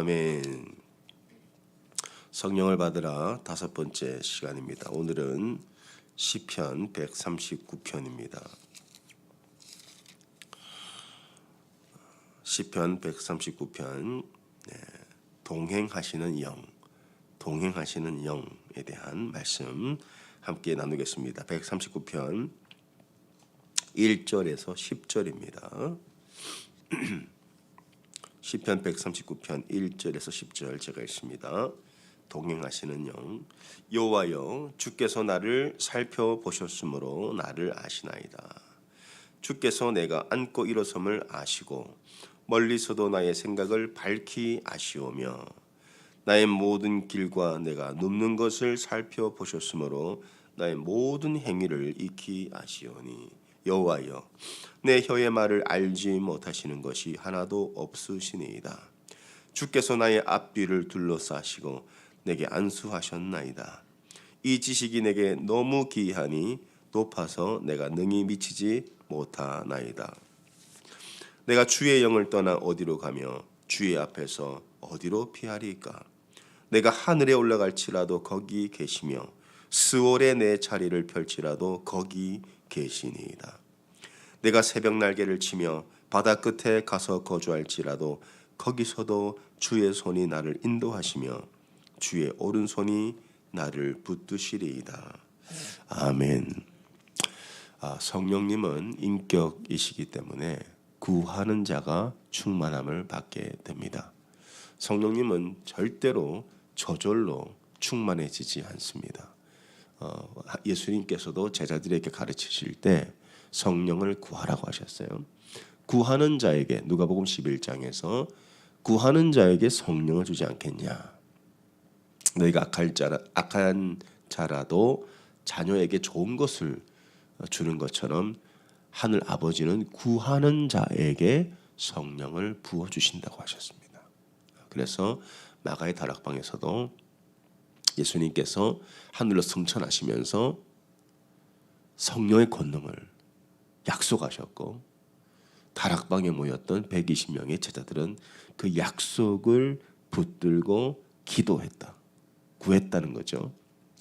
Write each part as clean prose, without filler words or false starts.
아멘. 성령을 받으라 다섯 번째 시간입니다. 오늘은 시편 139편입니다. 시편 139편 동행하시는 영, 동행하시는 영에 대한 말씀 함께 나누겠습니다. 139편 1절에서 10절입니다. 시편 139편 1절에서 10절 제가 읽습니다. 동행하시는 영. 여호와여, 주께서 나를 살펴보셨으므로 나를 아시나이다. 주께서 내가 앉고 일어섬을 아시고 멀리서도 나의 생각을 밝히 아시오며 나의 모든 길과 내가 눕는 것을 살펴보셨으므로 나의 모든 행위를 익히 아시오니 여호와여, 내 혀의 말을 알지 못하시는 것이 하나도 없으시니이다. 주께서 나의 앞뒤를 둘러싸시고 내게 안수하셨나이다. 이 지식이 내게 너무 기이하니 높아서 내가 능히 미치지 못하나이다. 내가 주의 영을 떠나 어디로 가며 주의 앞에서 어디로 피하리까? 내가 하늘에 올라갈지라도 거기 계시며 스올에 내 자리를 펼치라도 거기 계시니이다. 내가 새벽 날개를 치며 바다 끝에 가서 거주할지라도 거기서도 주의 손이 나를 인도하시며 주의 오른손이 나를 붙드시리이다. 아멘. 성령님은 인격이시기 때문에 구하는 자가 충만함을 받게 됩니다. 성령님은 절대로 저절로 충만해지지 않습니다. 예수님께서도 제자들에게 가르치실 때 성령을 구하라고 하셨어요. 구하는 자에게, 누가복음 11장에서 구하는 자에게 성령을 주지 않겠냐. 너희가 악한 자라도 자녀에게 좋은 것을 주는 것처럼 하늘 아버지는 구하는 자에게 성령을 부어주신다고 하셨습니다. 그래서 마가의 다락방에서도 예수님께서 하늘로 승천하시면서 성령의 권능을 약속하셨고 다락방에 모였던 120명의 제자들은 그 약속을 붙들고 기도했다, 구했다는 거죠.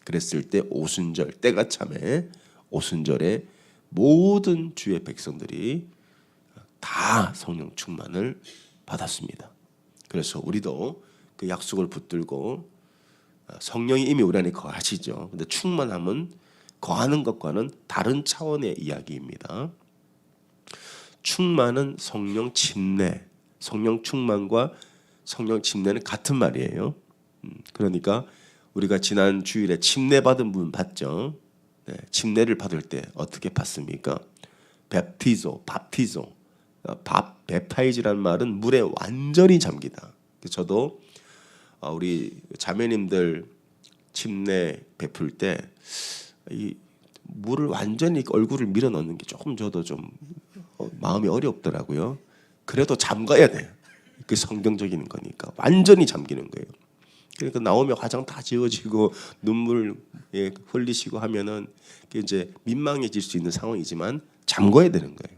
그랬을 때 오순절, 때가 참에 오순절에 모든 주의 백성들이 다 성령 충만을 받았습니다. 그래서 우리도 그 약속을 붙들고, 성령이 이미 우리 안에 거하시죠. 근데 충만함은 거하는 것과는 다른 차원의 이야기입니다. 충만은 성령 침례, 성령 충만과 성령 침례는 같은 말이에요. 그러니까 우리가 지난 주일에 침례 받은 분 봤죠? 침례를 받을 때 어떻게 받습니까? 베프티조, 밥티조, 베파이즈라는 말은 물에 완전히 잠기다. 저도 우리 자매님들 침례 베풀 때 이 물을 완전히 얼굴을 밀어 넣는 게 조금 저도 좀 마음이 어렵더라고요. 그래도 잠가야 돼요. 그 성경적인 거니까 완전히 잠기는 거예요. 그러니까 나오면 화장 다 지워지고 눈물 흘리시고 하면은 이제 민망해질 수 있는 상황이지만 잠궈야 되는 거예요.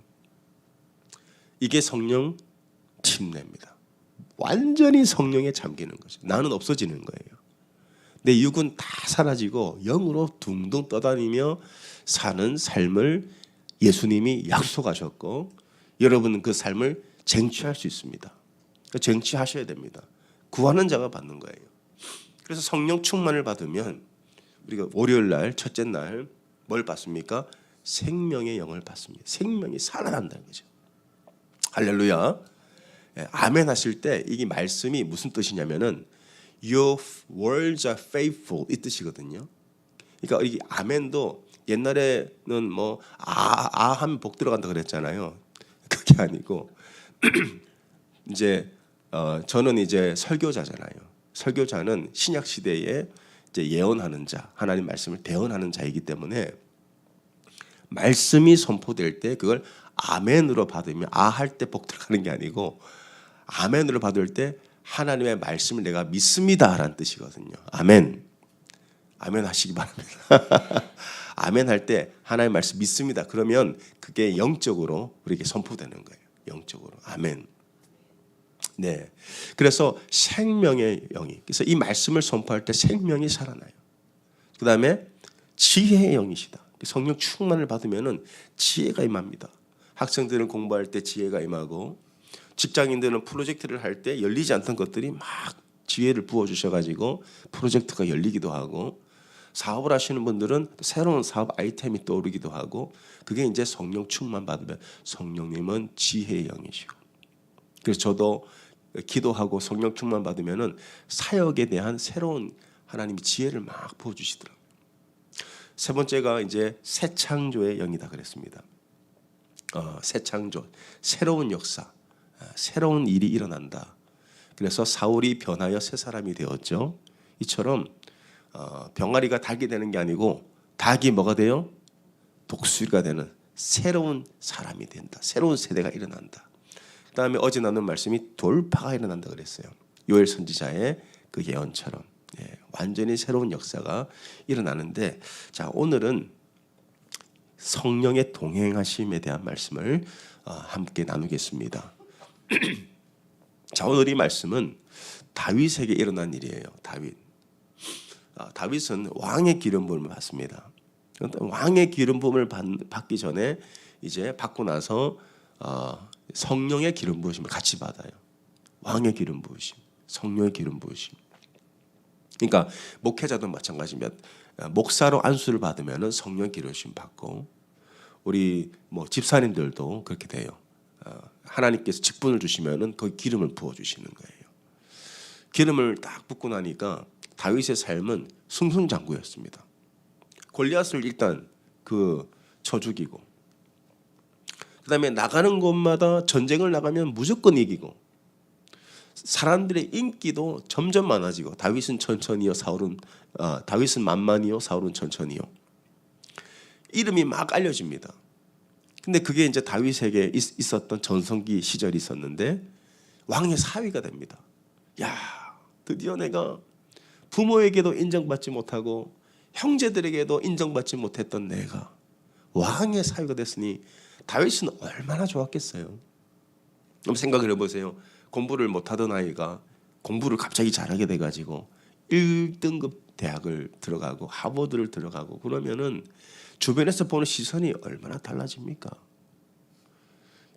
이게 성령 침례입니다. 완전히 성령에 잠기는 거죠. 나는 없어지는 거예요. 내 육은 다 사라지고 영으로 둥둥 떠다니며 사는 삶을 예수님이 약속하셨고 여러분은 그 삶을 쟁취할 수 있습니다. 쟁취하셔야 됩니다. 구하는 자가 받는 거예요. 그래서 성령 충만을 받으면 우리가 월요일 날, 첫째 날 뭘 받습니까? 생명의 영을 받습니다. 생명이 살아난다는 거죠. 할렐루야. 아멘 하실 때 이게 말씀이 무슨 뜻이냐면은 Your words are faithful 이 뜻이거든요. 그러니까 이 아멘도 옛날에는 뭐 하면 복 들어간다 그랬잖아요. 그게 아니고 이제 저는 이제 설교자잖아요. 설교자는 신약 시대에 이제 예언하는 자, 하나님 말씀을 대언하는 자이기 때문에 말씀이 선포될 때 그걸 아멘으로 받으면 할 때 복 들어가는 게 아니고 아멘으로 받을 때 하나님의 말씀을 내가 믿습니다라는 뜻이거든요. 아멘. 아멘 하시기 바랍니다. 아멘 할 때 하나님의 말씀 믿습니다. 그러면 그게 영적으로 우리에게 선포되는 거예요. 영적으로. 아멘. 네. 그래서 생명의 영이. 그래서 이 말씀을 선포할 때 생명이 살아나요. 그다음에 지혜의 영이시다. 성령 충만을 받으면은 지혜가 임합니다. 학생들은 공부할 때 지혜가 임하고 직장인들은 프로젝트를 할 때 열리지 않던 것들이 막 지혜를 부어 주셔 가지고 프로젝트가 열리기도 하고 사업을 하시는 분들은 새로운 사업 아이템이 떠오르기도 하고 그게 이제 성령 충만 받으면 성령님은 지혜의 영이시고 그래서 저도 기도하고 성령 충만 받으면은 사역에 대한 새로운 하나님의 지혜를 막 부어 주시더라고요. 세 번째가 이제 새 창조의 영이다 그랬습니다. 새 창조, 새로운 역사, 새로운 일이 일어난다. 그래서 사울이 변하여 새 사람이 되었죠. 이처럼 병아리가 닭이 되는 게 아니고 닭이 뭐가 돼요? 독수리가 되는 새로운 사람이 된다. 새로운 세대가 일어난다. 그다음에 어제 나눈 말씀이 돌파가 일어난다 그랬어요. 요엘 선지자의 그 예언처럼 완전히 새로운 역사가 일어나는데 자 오늘은 성령의 동행하심에 대한 말씀을 함께 나누겠습니다. 자 오늘 이 말씀은 다윗에게 일어난 일이에요. 다윗은 왕의 기름 부음을 받습니다. 왕의 기름 부음을 받기 전에 이제 받고 나서 성령의 기름 부으심을 같이 받아요. 왕의 기름 부으심, 성령의 기름 부으심. 그러니까 목회자도 마찬가지입니다. 목사로 안수를 받으면은 성령 기름 부으심 받고 우리 뭐 집사님들도 그렇게 돼요. 하나님께서 직분을 주시면은 그 기름을 부어 주시는 거예요. 기름을 딱 붓고 나니까 다윗의 삶은 승승장구였습니다. 골리앗을 일단 쳐 죽이고 그다음에 나가는 곳마다 전쟁을 나가면 무조건 이기고 사람들의 인기도 점점 많아지고 다윗은 천천히요 다윗은 만만히요 사울은 천천히요 이름이 막 알려집니다. 근데 그게 이제 다윗에게 있었던 전성기 시절이 있었는데 왕의 사위가 됩니다. 야, 드디어 내가 부모에게도 인정받지 못하고 형제들에게도 인정받지 못했던 내가 왕의 사위가 됐으니 다윗은 얼마나 좋았겠어요. 한번 생각을 해보세요. 공부를 못하던 아이가 공부를 갑자기 잘하게 돼가지고 1등급 대학을 들어가고 하버드를 들어가고 그러면은 주변에서 보는 시선이 얼마나 달라집니까?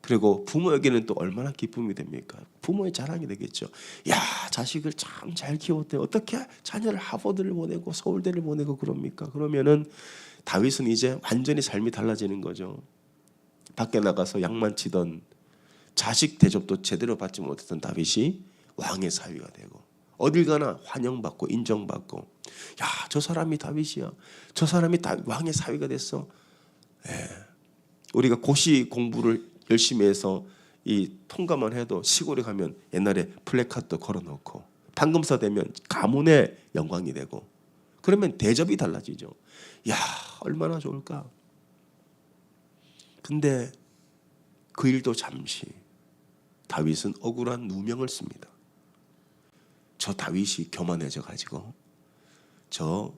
그리고 부모에게는 또 얼마나 기쁨이 됩니까? 부모의 자랑이 되겠죠. 야, 자식을 참 잘 키웠대. 어떻게 자녀를 하버드를 보내고 서울대를 보내고 그럽니까? 그러면은 다윗은 이제 완전히 삶이 달라지는 거죠. 밖에 나가서 양만 치던 자식 대접도 제대로 받지 못했던 다윗이 왕의 사위가 되고 어딜 가나 환영받고 인정받고 야, 저 사람이 다윗이야. 저 사람이 왕의 사위가 됐어. 우리가 고시 공부를 열심히 해서 이 통과만 해도 시골에 가면 옛날에 플래카드 걸어놓고 판검사 되면 가문의 영광이 되고 그러면 대접이 달라지죠. 야, 얼마나 좋을까. 근데 그 일도 잠시 다윗은 억울한 누명을 씁니다. 저 다윗이 교만해져 가지고 저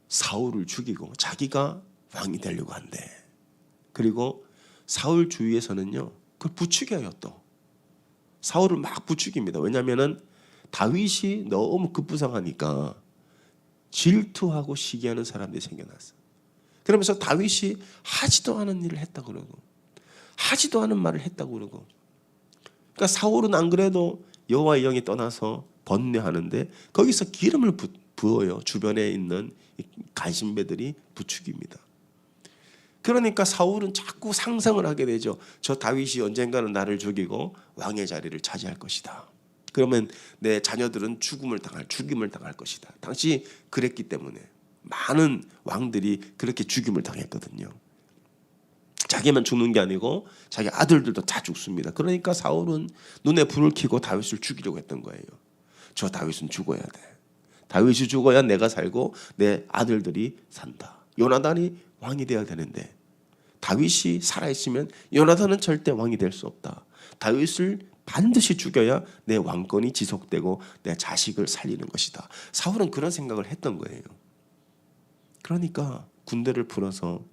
사울을 죽이고 자기가 왕이 되려고 한대. 그리고 사울 주위에서는요 그걸 부추겨요. 또 사울을 막 부추깁니다. 왜냐하면은 다윗이 너무 급부상하니까 질투하고 시기하는 사람들이 생겨났어. 그러면서 다윗이 하지도 않은 일을 했다고 그러고 하지도 않은 말을 했다고 그러고 그러니까 사울은 안 그래도 여호와의 영이 떠나서 번뇌하는데 거기서 기름을 부어요. 주변에 있는 간신배들이 부추깁니다. 그러니까 사울은 자꾸 상상을 하게 되죠. 저 다윗이 언젠가는 나를 죽이고 왕의 자리를 차지할 것이다. 그러면 내 자녀들은 죽임을 당할 것이다. 당시 그랬기 때문에 많은 왕들이 그렇게 죽임을 당했거든요. 자기만 죽는 게 아니고 자기 아들들도 다 죽습니다. 그러니까 사울은 눈에 불을 켜고 다윗을 죽이려고 했던 거예요. 저 다윗은 죽어야 돼. 다윗이 죽어야 내가 살고 내 아들들이 산다. 요나단이 왕이 되어야 되는데 다윗이 살아있으면 요나단은 절대 왕이 될 수 없다. 다윗을 반드시 죽여야 내 왕권이 지속되고 내 자식을 살리는 것이다. 사울은 그런 생각을 했던 거예요. 그러니까 군대를 풀어서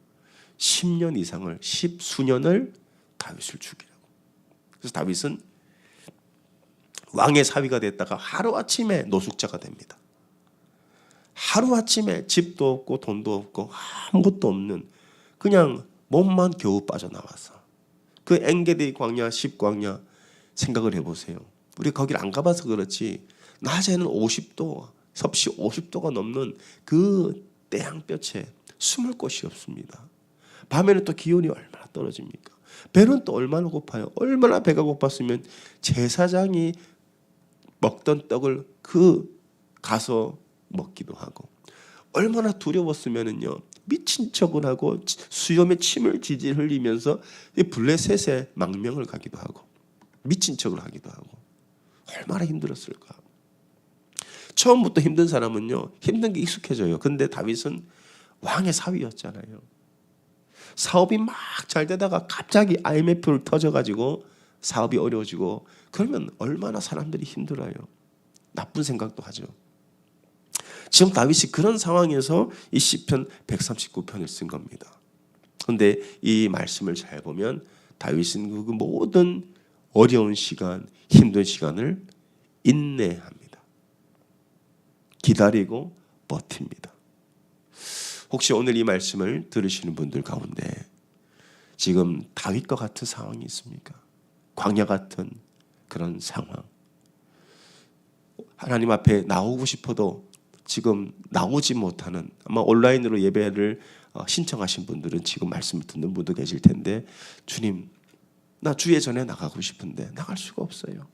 10년 이상을 10수년을 다윗을 죽이려고. 그래서 다윗은 왕의 사위가 됐다가 하루아침에 노숙자가 됩니다. 하루아침에 집도 없고 돈도 없고 아무것도 없는 그냥 몸만 겨우 빠져나와서 그 엔게디 광야, 십광야 생각을 해보세요. 우리 거기를 안 가봐서 그렇지 낮에는 50도, 섭씨 50도가 넘는 그 태양볕에 숨을 곳이 없습니다. 밤에는 또 기온이 얼마나 떨어집니까? 배는 또 얼마나 고파요? 얼마나 배가 고팠으면 제사장이 먹던 떡을 가서 먹기도 하고 얼마나 두려웠으면은요 미친 척을 하고 수염에 침을 지질 흘리면서 블레셋의 망명을 가기도 하고 미친 척을 하기도 하고 얼마나 힘들었을까. 처음부터 힘든 사람은요 힘든 게 익숙해져요. 근데 다윗은 왕의 사위였잖아요. 사업이 막 잘 되다가 갑자기 IMF를 터져가지고 사업이 어려워지고 그러면 얼마나 사람들이 힘들어요. 나쁜 생각도 하죠. 지금 다윗이 그런 상황에서 이 시편 139편을 쓴 겁니다. 그런데 이 말씀을 잘 보면 다윗은 그 모든 어려운 시간, 힘든 시간을 인내합니다. 기다리고 버팁니다. 혹시 오늘 이 말씀을 들으시는 분들 가운데 지금 다윗과 같은 상황이 있습니까? 광야 같은 그런 상황. 하나님 앞에 나오고 싶어도 지금 나오지 못하는 아마 온라인으로 예배를 신청하신 분들은 지금 말씀을 듣는 분도 계실 텐데 주님 나 주예 전에 나가고 싶은데 나갈 수가 없어요.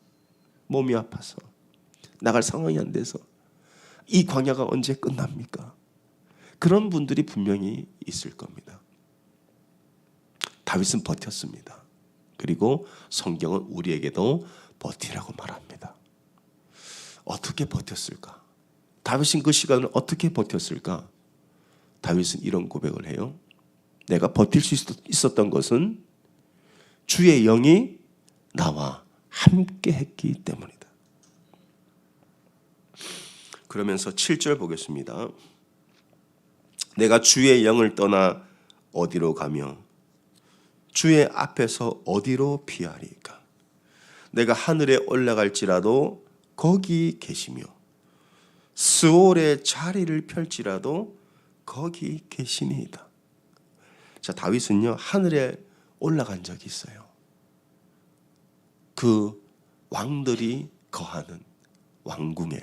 몸이 아파서 나갈 상황이 안 돼서 이 광야가 언제 끝납니까? 그런 분들이 분명히 있을 겁니다. 다윗은 버텼습니다. 그리고 성경은 우리에게도 버티라고 말합니다. 어떻게 버텼을까? 다윗은 그 시간을 어떻게 버텼을까? 다윗은 이런 고백을 해요. 내가 버틸 수 있었던 것은 주의 영이 나와 함께 했기 때문이다. 그러면서 7절 보겠습니다. 내가 주의 영을 떠나 어디로 가며 주의 앞에서 어디로 피하리까? 내가 하늘에 올라갈지라도 거기 계시며 스올의 자리를 펼지라도 거기 계시니이다. 자, 다윗은요 하늘에 올라간 적이 있어요. 그 왕들이 거하는 왕궁에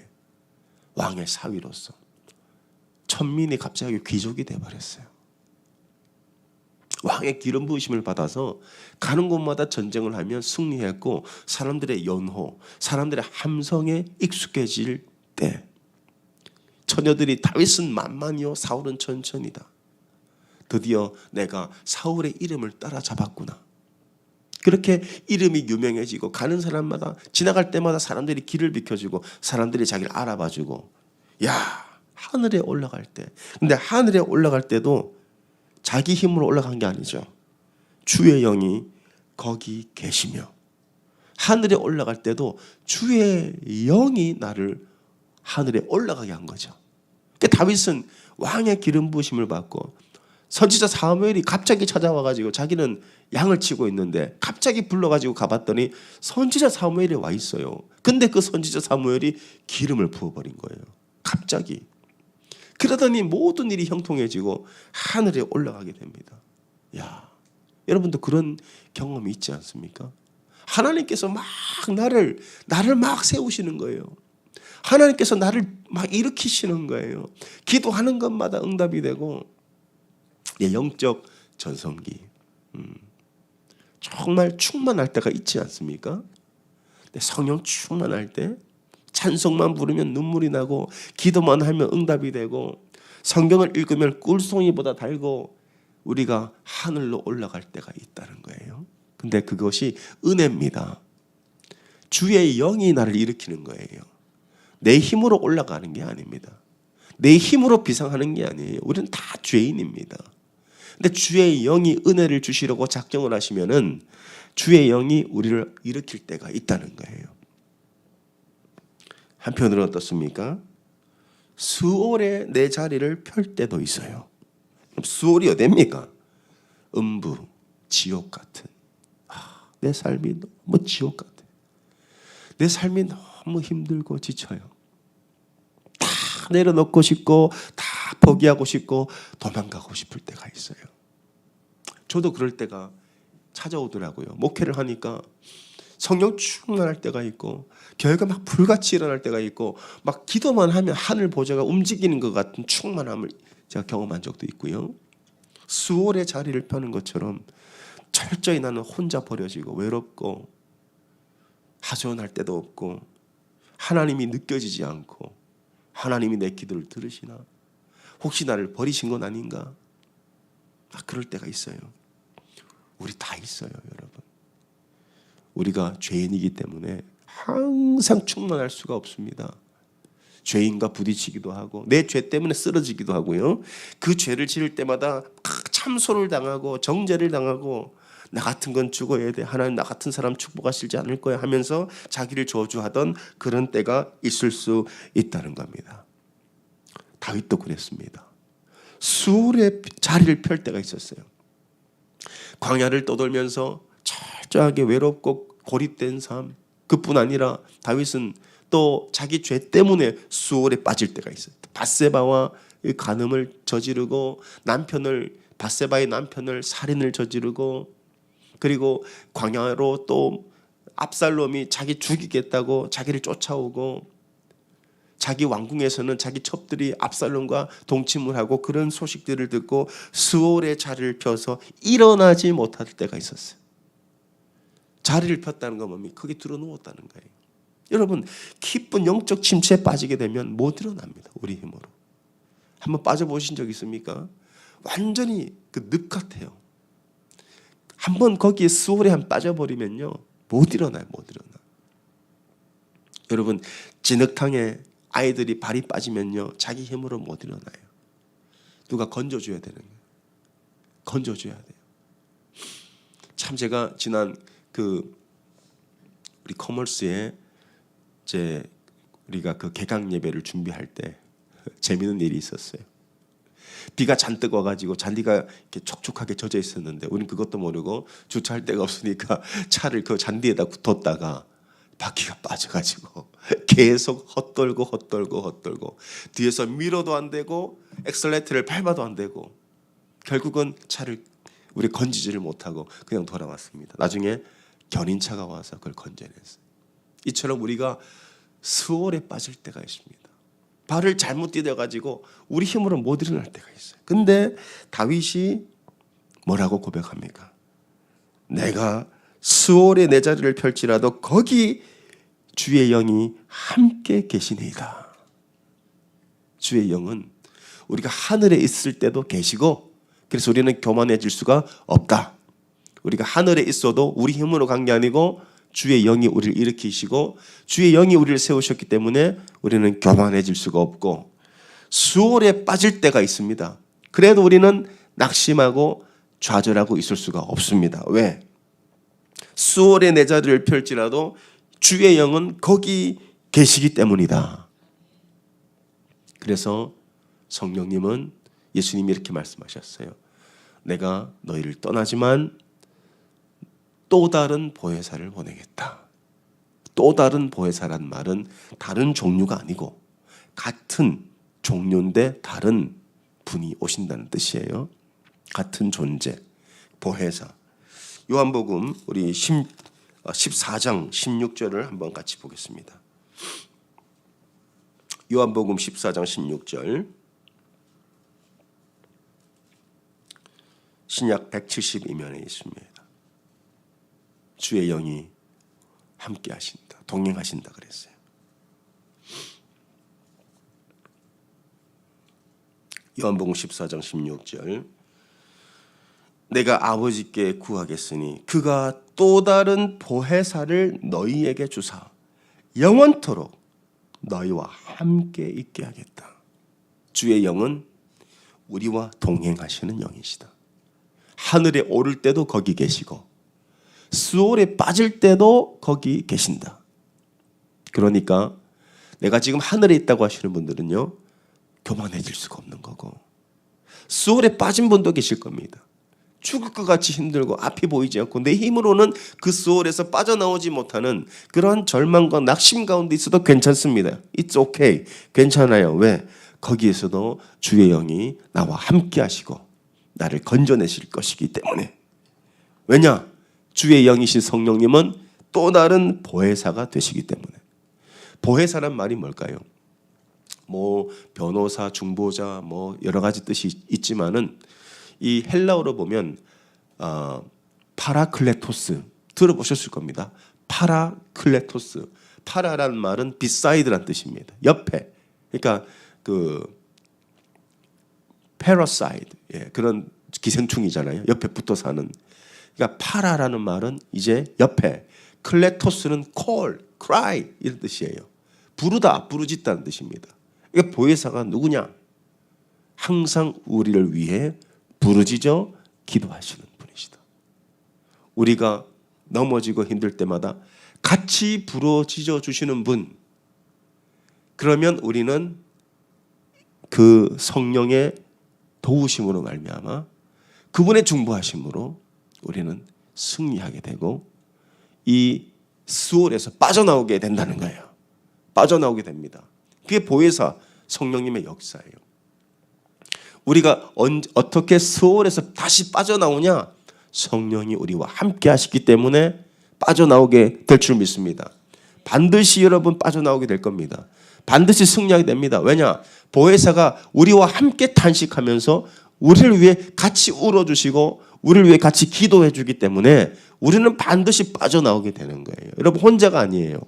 왕의 사위로서 천민이 갑자기 귀족이 되어버렸어요. 왕의 기름 부으심을 받아서 가는 곳마다 전쟁을 하면 승리했고 사람들의 연호, 사람들의 함성에 익숙해질 때 처녀들이 다윗은 만만이요 사울은 천천이다. 드디어 내가 사울의 이름을 따라잡았구나. 그렇게 이름이 유명해지고 가는 사람마다 지나갈 때마다 사람들이 길을 비켜주고 사람들이 자기를 알아봐주고 야 하늘에 올라갈 때 근데 하늘에 올라갈 때도 자기 힘으로 올라간 게 아니죠. 주의 영이 거기 계시며 하늘에 올라갈 때도 주의 영이 나를 하늘에 올라가게 한 거죠. 그러니까 다윗은 왕의 기름 부으심을 받고 선지자 사무엘이 갑자기 찾아와가지고 자기는 양을 치고 있는데 갑자기 불러가지고 가봤더니 선지자 사무엘이 와 있어요. 근데 그 선지자 사무엘이 기름을 부어버린 거예요. 갑자기. 그러더니 모든 일이 형통해지고 하늘에 올라가게 됩니다. 야, 여러분도 그런 경험이 있지 않습니까? 하나님께서 막 나를 막 세우시는 거예요. 하나님께서 나를 막 일으키시는 거예요. 기도하는 것마다 응답이 되고 영적 전성기 정말 충만할 때가 있지 않습니까? 성령 충만할 때 찬송만 부르면 눈물이 나고 기도만 하면 응답이 되고 성경을 읽으면 꿀송이보다 달고 우리가 하늘로 올라갈 때가 있다는 거예요. 근데 그것이 은혜입니다. 주의 영이 나를 일으키는 거예요. 내 힘으로 올라가는 게 아닙니다. 내 힘으로 비상하는 게 아니에요. 우리는 다 죄인입니다. 근데 주의 영이 은혜를 주시려고 작정을 하시면은 주의 영이 우리를 일으킬 때가 있다는 거예요. 한편으로는 어떻습니까? 수올에 내 자리를 펼 때도 있어요. 수올이 어디입니까? 음부, 지옥 같은. 내 삶이 너무 지옥 같아. 내 삶이 너무 힘들고 지쳐요. 다 내려놓고 싶고 다 포기하고 싶고 도망가고 싶을 때가 있어요. 저도 그럴 때가 찾아오더라고요. 목회를 하니까 성령 충만할 때가 있고 교회가 막 불같이 일어날 때가 있고 막 기도만 하면 하늘 보좌가 움직이는 것 같은 충만함을 제가 경험한 적도 있고요. 수월의 자리를 펴는 것처럼 철저히 나는 혼자 버려지고 외롭고 하소연할 데도 없고 하나님이 느껴지지 않고 하나님이 내 기도를 들으시나? 혹시 나를 버리신 건 아닌가? 그럴 때가 있어요. 우리 다 있어요, 여러분. 우리가 죄인이기 때문에 항상 충만할 수가 없습니다. 죄인과 부딪히기도 하고 내 죄 때문에 쓰러지기도 하고요. 그 죄를 지을 때마다 참소를 당하고 정죄를 당하고 나 같은 건 죽어야 돼. 하나님 나 같은 사람 축복하시지 않을 거야 하면서 자기를 저주하던 그런 때가 있을 수 있다는 겁니다. 다윗도 그랬습니다. 수월의 자리를 펼 때가 있었어요. 광야를 떠돌면서 철저하게 외롭고 고립된 삶. 그뿐 아니라 다윗은 또 자기 죄 때문에 수월에 빠질 때가 있어요. 밧세바와 간음을 저지르고 밧세바의 남편을 살인을 저지르고 그리고 광야로 또 압살롬이 자기 죽이겠다고 자기를 쫓아오고 자기 왕궁에서는 자기 첩들이 압살롬과 동침을 하고 그런 소식들을 듣고 수월의 자리를 펴서 일어나지 못할 때가 있었어요. 자리를 폈다는 건 뭡니까? 크게 들어 누웠다는 거예요. 여러분 깊은 영적 침체에 빠지게 되면 못 일어납니다. 우리 힘으로. 한번 빠져보신 적 있습니까? 완전히 그 늪 같아요. 한번 거기에 수월에 한 빠져버리면요 못 일어나요. 못 일어나. 여러분 진흙탕에 아이들이 발이 빠지면요 자기 힘으로 못 일어나요. 누가 건져줘야 되는 거예요. 건져줘야 돼요. 참 제가 지난 우리 커머스에 우리가 그 개강 예배를 준비할 때 재미있는 일이 있었어요. 비가 잔뜩 와가지고 잔디가 이렇게 촉촉하게 젖어 있었는데 우리는 그것도 모르고 주차할 데가 없으니까 차를 그 잔디에다 뒀다가 바퀴가 빠져가지고 계속 헛돌고 뒤에서 밀어도 안 되고 엑셀레이터를 밟아도 안 되고 결국은 차를 우리 건지지를 못하고 그냥 돌아왔습니다. 나중에 견인차가 와서 그걸 건져냈어요. 이처럼 우리가 수월에 빠질 때가 있습니다. 발을 잘못 디뎌가지고 우리 힘으로 못 일어날 때가 있어요. 근데 다윗이 뭐라고 고백합니까? 내가 수월에 내 자리를 펼치라도 거기 주의 영이 함께 계시니이다. 주의 영은 우리가 하늘에 있을 때도 계시고 그래서 우리는 교만해질 수가 없다. 우리가 하늘에 있어도 우리 힘으로 간 게 아니고 주의 영이 우리를 일으키시고 주의 영이 우리를 세우셨기 때문에 우리는 교만해질 수가 없고 수월에 빠질 때가 있습니다. 그래도 우리는 낙심하고 좌절하고 있을 수가 없습니다. 왜? 수월에 내 자리를 펼지라도 주의 영은 거기 계시기 때문이다. 그래서 성령님은 예수님이 이렇게 말씀하셨어요. 내가 너희를 떠나지만 또 다른 보혜사를 보내겠다. 또 다른 보혜사란 말은 다른 종류가 아니고 같은 종류인데 다른 분이 오신다는 뜻이에요. 같은 존재, 보혜사. 요한복음 우리 14장 16절을 한번 같이 보겠습니다. 요한복음 14장 16절. 신약 172면에 있습니다. 주의 영이 함께 하신다. 동행하신다 그랬어요. 요한복음 14장 16절. 내가 아버지께 구하겠으니 그가 또 다른 보혜사를 너희에게 주사 영원토록 너희와 함께 있게 하겠다. 주의 영은 우리와 동행하시는 영이시다. 하늘에 오를 때도 거기 계시고 수월에 빠질 때도 거기 계신다. 그러니까 내가 지금 하늘에 있다고 하시는 분들은요 교만해질 수가 없는 거고 수월에 빠진 분도 계실 겁니다. 죽을 것 같이 힘들고 앞이 보이지 않고 내 힘으로는 그 수월에서 빠져나오지 못하는 그런 절망과 낙심 가운데 있어도 괜찮습니다. It's okay. 괜찮아요. 왜? 거기에서도 주의 영이 나와 함께 하시고 나를 건져내실 것이기 때문에. 왜냐? 주의 영이신 성령님은 또 다른 보혜사가 되시기 때문에. 보혜사란 말이 뭘까요? 뭐 변호사, 중보자 뭐 여러 가지 뜻이 있지만은 이 헬라어로 보면 파라클레토스 들어보셨을 겁니다. 파라클레토스. 파라라는 말은 비사이드란 뜻입니다. 옆에. 그러니까 그 패러사이드 그런 기생충이잖아요. 옆에 붙어 사는. 그러니까 파라라는 말은 이제 옆에. 클레토스는 call, cry 이런 뜻이에요. 부르다, 부르짖다는 뜻입니다. 그러니까 보혜사가 누구냐? 항상 우리를 위해 부르짖어 기도하시는 분이시다. 우리가 넘어지고 힘들 때마다 같이 부르짖어 주시는 분. 그러면 우리는 그 성령의 도우심으로 말미암아 그분의 중보하심으로 우리는 승리하게 되고 이 수월에서 빠져나오게 된다는 거예요. 빠져나오게 됩니다. 그게 보혜사 성령님의 역사예요. 우리가 어떻게 수월에서 다시 빠져나오냐? 성령이 우리와 함께 하시기 때문에 빠져나오게 될 줄 믿습니다. 반드시 여러분 빠져나오게 될 겁니다. 반드시 승리하게 됩니다. 왜냐? 보혜사가 우리와 함께 탄식하면서 우리를 위해 같이 울어주시고 우리를 위해 같이 기도해 주기 때문에 우리는 반드시 빠져나오게 되는 거예요. 여러분 혼자가 아니에요.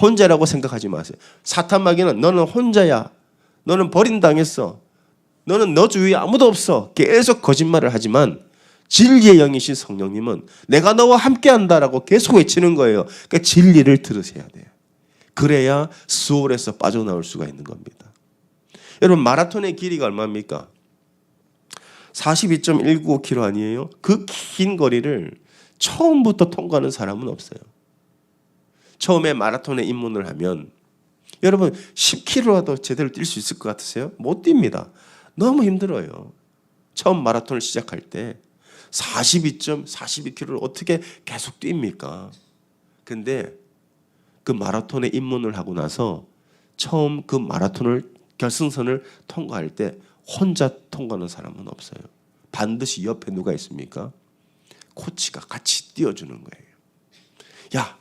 혼자라고 생각하지 마세요. 사탄 마귀는 너는 혼자야. 너는 버림당했어. 너는 너 주위에 아무도 없어. 계속 거짓말을 하지만 진리의 영이신 성령님은 내가 너와 함께한다라고 계속 외치는 거예요. 그러니까 진리를 들으셔야 돼요. 그래야 수월에서 빠져나올 수가 있는 겁니다. 여러분 마라톤의 길이가 얼마입니까? 42.195km 아니에요? 그 긴 거리를 처음부터 통과하는 사람은 없어요. 처음에 마라톤에 입문을 하면 여러분 10km라도 제대로 뛸 수 있을 것 같으세요? 못 뜁니다. 너무 힘들어요. 처음 마라톤을 시작할 때 42.42km를 어떻게 계속 뜁니까? 근데 그 마라톤에 입문을 하고 나서 처음 그 마라톤을 결승선을 통과할 때 혼자 통과하는 사람은 없어요. 반드시 옆에 누가 있습니까? 코치가 같이 뛰어주는 거예요. 야,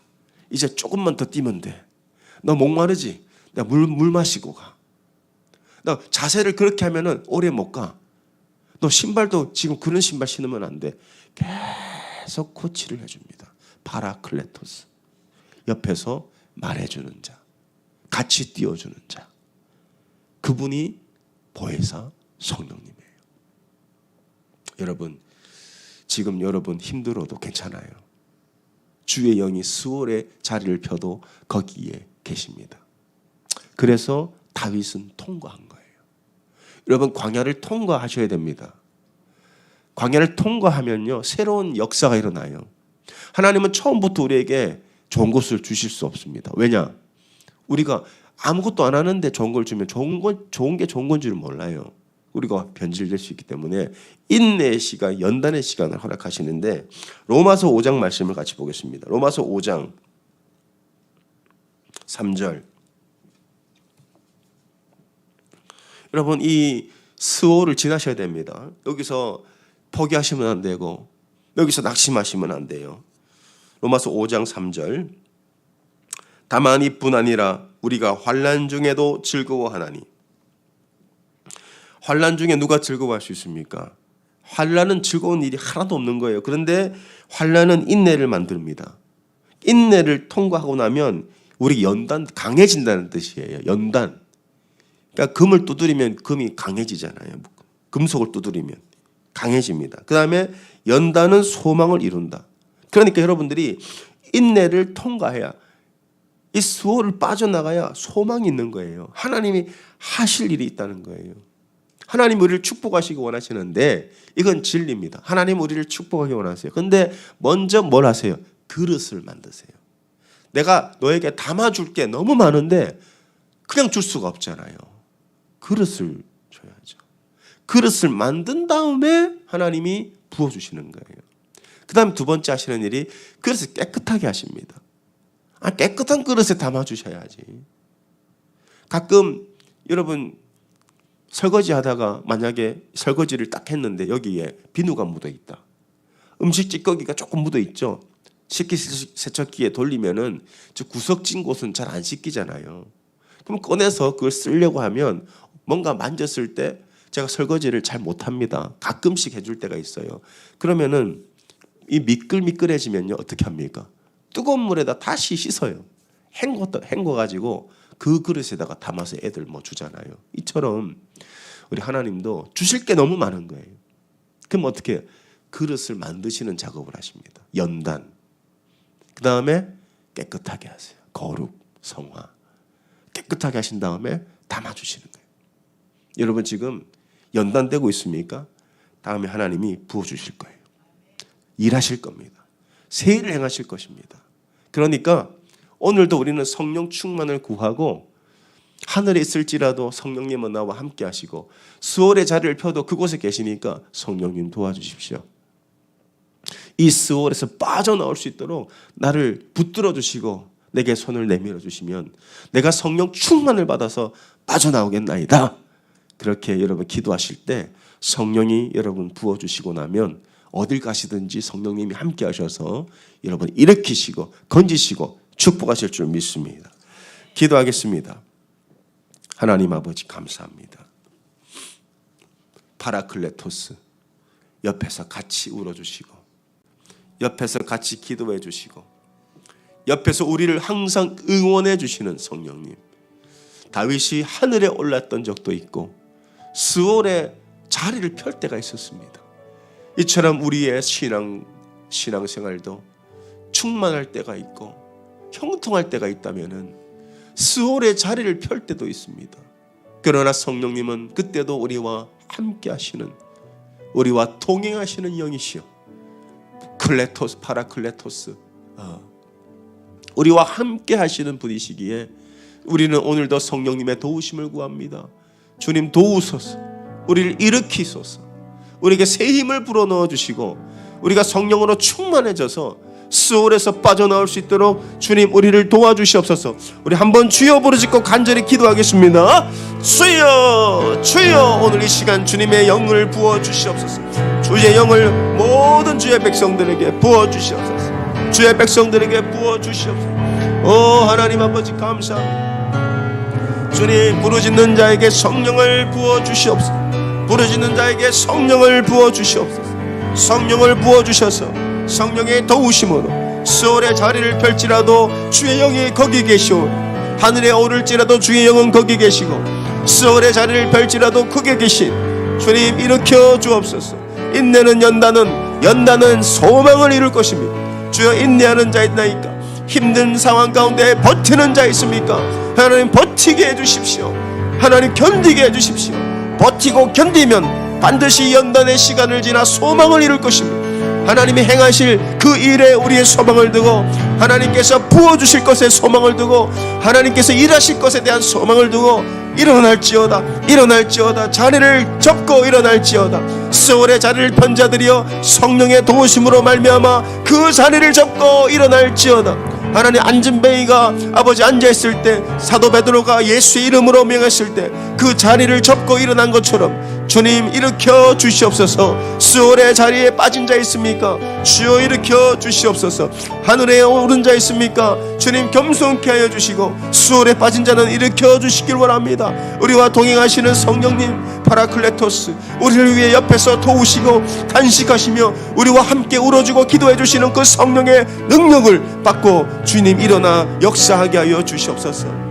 이제 조금만 더 뛰면 돼. 너 목마르지? 나 물 마시고 가. 나 자세를 그렇게 하면은 오래 못 가. 너 신발도 지금 그런 신발 신으면 안 돼. 계속 코치를 해줍니다. 파라클레토스. 옆에서 말해주는 자. 같이 뛰어주는 자. 그분이 보혜사 성령님이에요. 여러분, 지금 여러분 힘들어도 괜찮아요. 주의 영이 수월의 자리를 펴도 거기에 계십니다. 그래서 다윗은 통과한 거예요. 여러분 광야를 통과하셔야 됩니다. 광야를 통과하면요 새로운 역사가 일어나요. 하나님은 처음부터 우리에게 좋은 것을 주실 수 없습니다. 왜냐? 우리가 아무것도 안 하는데 좋은 걸 주면 좋은 게 좋은 건 줄 몰라요. 우리가 변질될 수 있기 때문에 인내의 시간, 연단의 시간을 허락하시는데 로마서 5장 말씀을 같이 보겠습니다. 로마서 5장 3절. 여러분 이 스오를 지나셔야 됩니다. 여기서 포기하시면 안 되고 여기서 낙심하시면 안 돼요. 로마서 5장 3절. 다만 이뿐 아니라 우리가 환난 중에도 즐거워하나니. 환난 중에 누가 즐거워할 수 있습니까? 환난은 즐거운 일이 하나도 없는 거예요. 그런데 환난은 인내를 만듭니다. 인내를 통과하고 나면 우리 연단 강해진다는 뜻이에요. 연단. 그러니까 금을 두드리면 금이 강해지잖아요. 금속을 두드리면 강해집니다. 그 다음에 연단은 소망을 이룬다. 그러니까 여러분들이 인내를 통과해야 이 수호를 빠져나가야 소망이 있는 거예요. 하나님이 하실 일이 있다는 거예요. 하나님 우리를 축복하시기 원하시는데 이건 진리입니다. 하나님 우리를 축복하기 원하세요. 그런데 먼저 뭘 하세요? 그릇을 만드세요. 내가 너에게 담아줄 게 너무 많은데 그냥 줄 수가 없잖아요. 그릇을 줘야죠. 그릇을 만든 다음에 하나님이 부어주시는 거예요. 그 다음에 두 번째 하시는 일이 그릇을 깨끗하게 하십니다. 깨끗한 그릇에 담아주셔야지. 가끔 여러분 설거지 하다가 만약에 설거지를 딱 했는데 여기에 비누가 묻어 있다. 음식 찌꺼기가 조금 묻어 있죠. 식기세척기에 돌리면은 저 구석진 곳은 잘 안 씻기잖아요. 그럼 꺼내서 그걸 쓰려고 하면 뭔가 만졌을 때 제가 설거지를 잘 못합니다. 가끔씩 해줄 때가 있어요. 그러면은 이 미끌미끌해지면요 어떻게 합니까? 뜨거운 물에다 다시 씻어요. 헹궈 가지고 그 그릇에다가 담아서 애들 뭐 주잖아요. 이처럼 우리 하나님도 주실 게 너무 많은 거예요. 그럼 어떻게 해요? 그릇을 만드시는 작업을 하십니다. 연단. 그 다음에 깨끗하게 하세요. 거룩, 성화. 깨끗하게 하신 다음에 담아주시는 거예요. 여러분 지금 연단되고 있습니까? 다음에 하나님이 부어주실 거예요. 일하실 겁니다. 새 일을 행하실 것입니다. 그러니까 오늘도 우리는 성령 충만을 구하고 하늘에 있을지라도 성령님은 나와 함께 하시고 스올의 자리를 펴도 그곳에 계시니까 성령님 도와주십시오. 이 스올에서 빠져나올 수 있도록 나를 붙들어 주시고 내게 손을 내밀어 주시면 내가 성령 충만을 받아서 빠져나오겠나이다. 그렇게 여러분 기도하실 때 성령이 여러분 부어주시고 나면 어딜 가시든지 성령님이 함께 하셔서 여러분 일으키시고 건지시고 축복하실 줄 믿습니다. 기도하겠습니다. 하나님 아버지 감사합니다. 파라클레토스 옆에서 같이 울어주시고 옆에서 같이 기도해 주시고 옆에서 우리를 항상 응원해 주시는 성령님. 다윗이 하늘에 올랐던 적도 있고 스올에 자리를 펼 때가 있었습니다. 이처럼 우리의 신앙생활도 충만할 때가 있고 형통할 때가 있다면은 스올의 자리를 펼 때도 있습니다. 그러나 성령님은 그때도 우리와 함께 하시는 우리와 동행하시는 영이시여 클레토스 파라클레토스 우리와 함께 하시는 분이시기에 우리는 오늘도 성령님의 도우심을 구합니다. 주님 도우소서. 우리를 일으키소서. 우리에게 새 힘을 불어넣어 주시고 우리가 성령으로 충만해져서 스올에서 빠져나올 수 있도록 주님 우리를 도와주시옵소서. 우리 한번 주여 부르짖고 간절히 기도하겠습니다. 주여 주여 오늘 이 시간 주님의 영을 부어주시옵소서. 주의 영을 모든 주의 백성들에게 부어주시옵소서. 주의 백성들에게 부어주시옵소서. 오 하나님 아버지 감사합니다. 주님 부르짖는 자에게 성령을 부어주시옵소서. 부르짖는 자에게 성령을 부어주시옵소서. 성령을 부어주셔서 성령의 도우심으로 스올의 자리를 펼지라도 주의 영이 거기 계시오. 하늘에 오를지라도 주의 영은 거기 계시고 스올의 자리를 펼지라도 거기 계신 주님 일으켜 주옵소서. 인내는 연단은 소망을 이룰 것입니다. 주여 인내하는 자 있나이까? 힘든 상황 가운데 버티는 자 있습니까? 하나님 버티게 해주십시오. 하나님 견디게 해주십시오. 버티고 견디면 반드시 연단의 시간을 지나 소망을 이룰 것입니다. 하나님이 행하실 그 일에 우리의 소망을 두고 하나님께서 부어주실 것에 소망을 두고 하나님께서 일하실 것에 대한 소망을 두고 일어날지어다 자리를 접고 일어날지어다. 스올의 자리를 편 자들이여 성령의 도우심으로 말미암아 그 자리를 접고 일어날지어다. 하나님 안진뱅이가 아버지 앉아있을 때 사도 베드로가 예수의 이름으로 명했을 때 그 자리를 접고 일어난 것처럼 주님 일으켜 주시옵소서. 스올의 자리에 빠진 자 있습니까? 주여 일으켜 주시옵소서. 하늘에 오른 자 있습니까? 주님 겸손케 하여 주시고 스올에 빠진 자는 일으켜 주시길 원합니다. 우리와 동행하시는 성령님 파라클레토스 우리를 위해 옆에서 도우시고 간식하시며 우리와 함께 울어주고 기도해 주시는 그 성령의 능력을 받고 주님 일어나 역사하게 하여 주시옵소서.